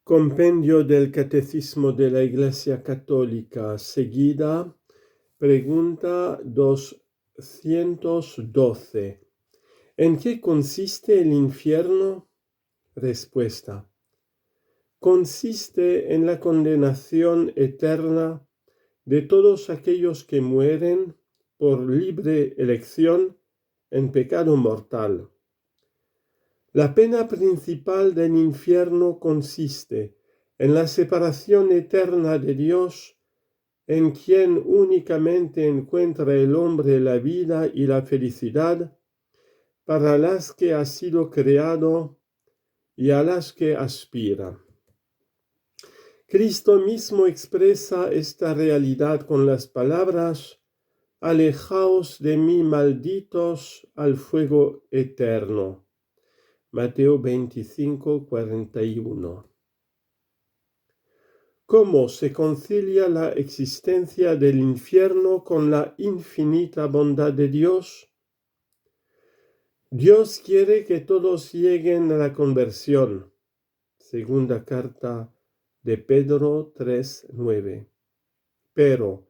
Compendio del Catecismo de la Iglesia Católica, seguida, pregunta 212. ¿En qué consiste el infierno? Respuesta. Consiste en la condenación eterna de todos aquellos que mueren por libre elección en pecado mortal. La pena principal del infierno consiste en la separación eterna de Dios, en quien únicamente encuentra el hombre la vida y la felicidad, para las que ha sido creado y a las que aspira. Cristo mismo expresa esta realidad con las palabras: «Alejaos de mí, malditos, al fuego eterno». Mateo 25, 41. ¿Cómo se concilia la existencia del infierno con la infinita bondad de Dios? Dios quiere que todos lleguen a la conversión. Segunda carta de Pedro 3:9. Pero,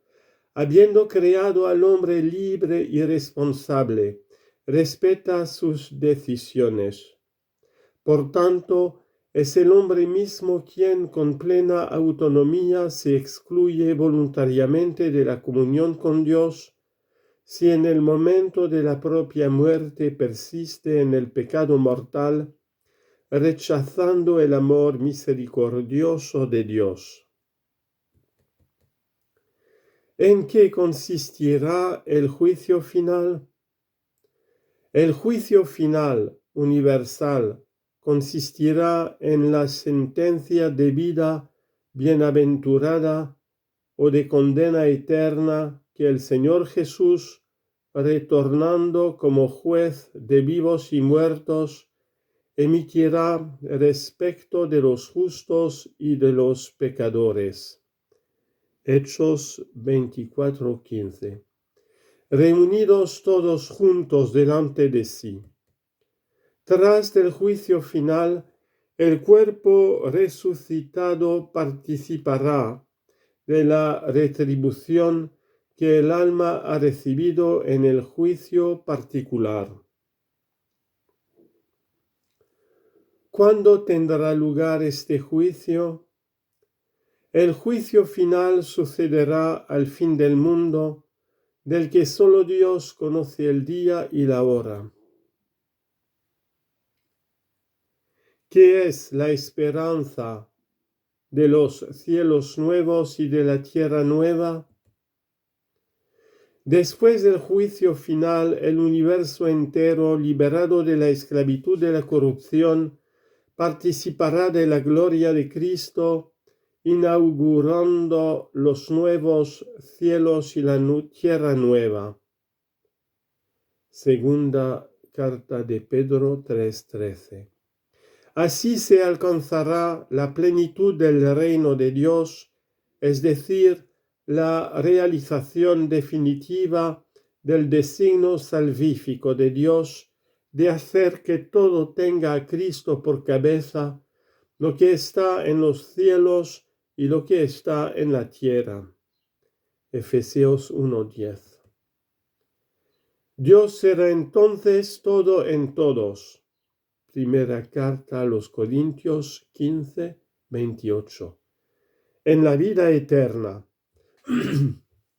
habiendo creado al hombre libre y responsable, respeta sus decisiones. Por tanto, es el hombre mismo quien con plena autonomía se excluye voluntariamente de la comunión con Dios, si en el momento de la propia muerte persiste en el pecado mortal, rechazando el amor misericordioso de Dios. ¿En qué consistirá el juicio final? El juicio final, universal, consistirá en la sentencia de vida bienaventurada o de condena eterna que el Señor Jesús, retornando como juez de vivos y muertos, emitirá respecto de los justos y de los pecadores. Hechos 24:15. Reunidos todos juntos delante de sí. Tras del juicio final, el cuerpo resucitado participará de la retribución que el alma ha recibido en el juicio particular. ¿Cuándo tendrá lugar este juicio? El juicio final sucederá al fin del mundo, del que solo Dios conoce el día y la hora. ¿Qué es la esperanza de los cielos nuevos y de la tierra nueva? Después del juicio final, el universo entero, liberado de la esclavitud de la corrupción, participará de la gloria de Cristo, inaugurando los nuevos cielos y la tierra nueva. Segunda carta de Pedro 3:13. Así se alcanzará la plenitud del reino de Dios, es decir, la realización definitiva del designio salvífico de Dios de hacer que todo tenga a Cristo por cabeza, lo que está en los cielos y lo que está en la tierra. Efesios 1:10. Dios será entonces todo en todos. Primera carta a los Corintios 15:28. En la vida eterna.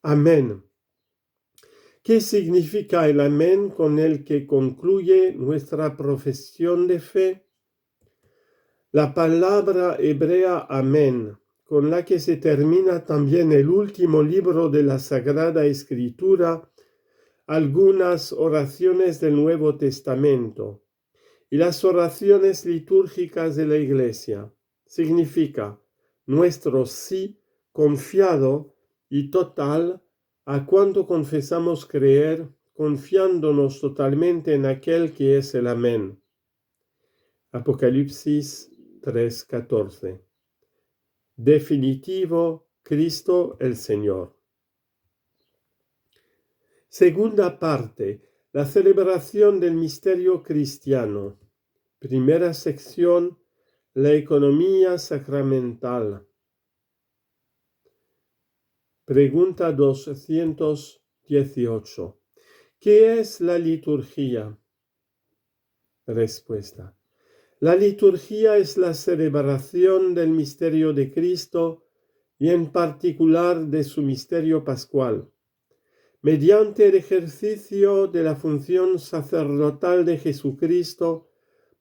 Amén. ¿Qué significa el amén con el que concluye nuestra profesión de fe? La palabra hebrea amén, con la que se termina también el último libro de la Sagrada Escritura, algunas oraciones del Nuevo Testamento y las oraciones litúrgicas de la Iglesia, significa nuestro sí confiado y total a cuanto confesamos creer, confiándonos totalmente en aquel que es el amén. Apocalipsis 3:14. Definitivo, Cristo el Señor. Segunda parte, la celebración del misterio cristiano. Primera sección, la economía sacramental. Pregunta 218. ¿Qué es la liturgia? Respuesta. La liturgia es la celebración del misterio de Cristo y en particular de su misterio pascual. Mediante el ejercicio de la función sacerdotal de Jesucristo,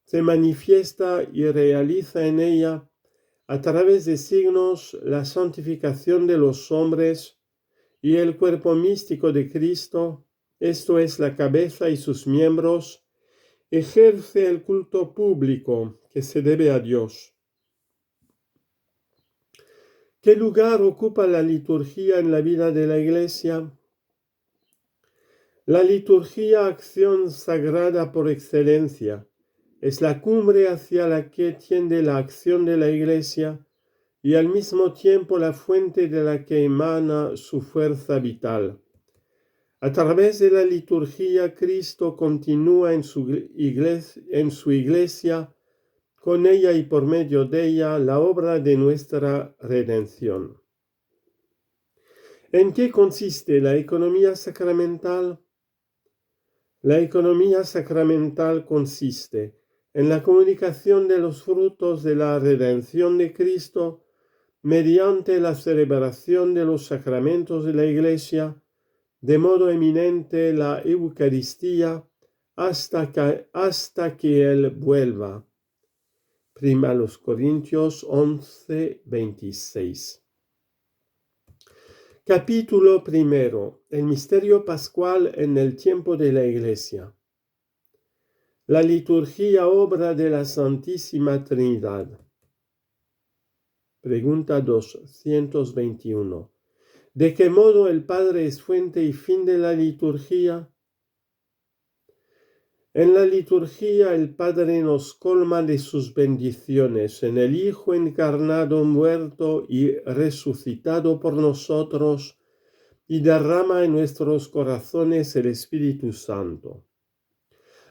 se manifiesta y realiza en ella, a través de signos, la santificación de los hombres y el cuerpo místico de Cristo, esto es la cabeza y sus miembros, ejerce el culto público que se debe a Dios. ¿Qué lugar ocupa la liturgia en la vida de la Iglesia? La liturgia, acción sagrada por excelencia, es la cumbre hacia la que tiende la acción de la Iglesia y al mismo tiempo la fuente de la que emana su fuerza vital. A través de la liturgia, Cristo continúa en su iglesia, con ella y por medio de ella, la obra de nuestra redención. ¿En qué consiste la economía sacramental? La economía sacramental consiste en la comunicación de los frutos de la redención de Cristo mediante la celebración de los sacramentos de la Iglesia, de modo eminente la Eucaristía, hasta que Él vuelva. 1 Corintios 11, 26. Capítulo primero. El misterio pascual en el tiempo de la Iglesia. La liturgia, obra de la Santísima Trinidad. Pregunta 221. ¿De qué modo el Padre es fuente y fin de la liturgia? En la liturgia el Padre nos colma de sus bendiciones en el Hijo encarnado, muerto y resucitado por nosotros, y derrama en nuestros corazones el Espíritu Santo.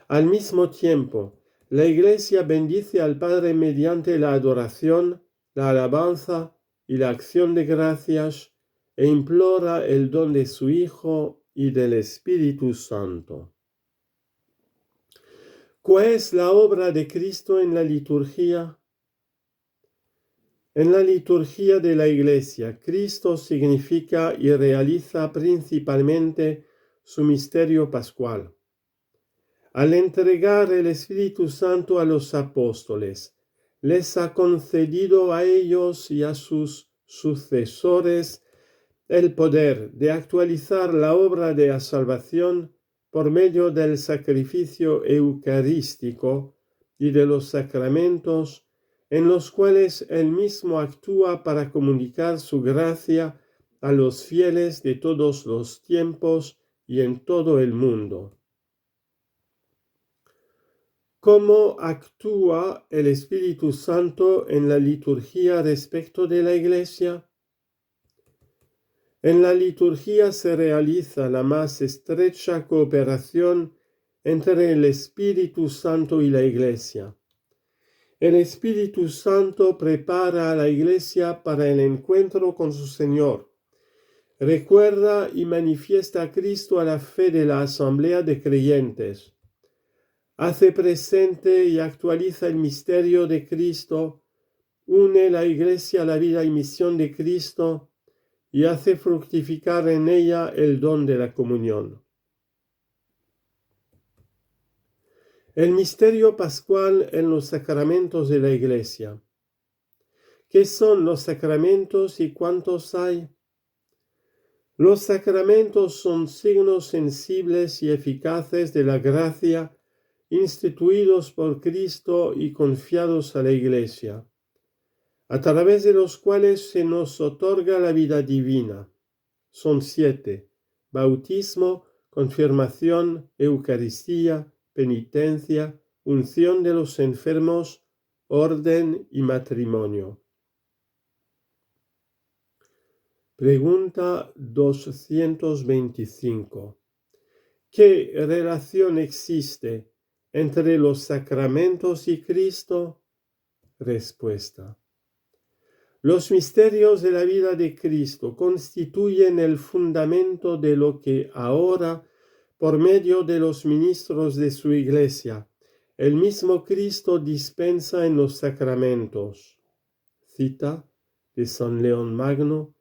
Al mismo tiempo, la Iglesia bendice al Padre mediante la adoración, la alabanza y la acción de gracias, e implora el don de su Hijo y del Espíritu Santo. ¿Cuál es la obra de Cristo en la liturgia? En la liturgia de la Iglesia, Cristo significa y realiza principalmente su misterio pascual. Al entregar el Espíritu Santo a los apóstoles, les ha concedido a ellos y a sus sucesores el poder de actualizar la obra de la salvación por medio del sacrificio eucarístico y de los sacramentos, en los cuales Él mismo actúa para comunicar su gracia a los fieles de todos los tiempos y en todo el mundo. ¿Cómo actúa el Espíritu Santo en la liturgia respecto de la Iglesia? En la liturgia se realiza la más estrecha cooperación entre el Espíritu Santo y la Iglesia. El Espíritu Santo prepara a la Iglesia para el encuentro con su Señor. Recuerda y manifiesta a Cristo a la fe de la asamblea de creyentes. Hace presente y actualiza el misterio de Cristo, une la Iglesia a la vida y misión de Cristo y hace fructificar en ella el don de la comunión. El misterio pascual en los sacramentos de la Iglesia. ¿Qué son los sacramentos y cuántos hay? Los sacramentos son signos sensibles y eficaces de la gracia instituidos por Cristo y confiados a la Iglesia, a través de los cuales se nos otorga la vida divina. Son 7: bautismo, confirmación, Eucaristía, penitencia, unción de los enfermos, orden y matrimonio. Pregunta 225. ¿Qué relación existe entre los sacramentos y Cristo? Respuesta. Los misterios de la vida de Cristo constituyen el fundamento de lo que ahora, por medio de los ministros de su Iglesia, el mismo Cristo dispensa en los sacramentos. Cita de San León Magno: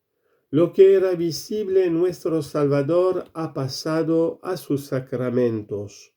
lo que era visible en nuestro Salvador ha pasado a sus sacramentos.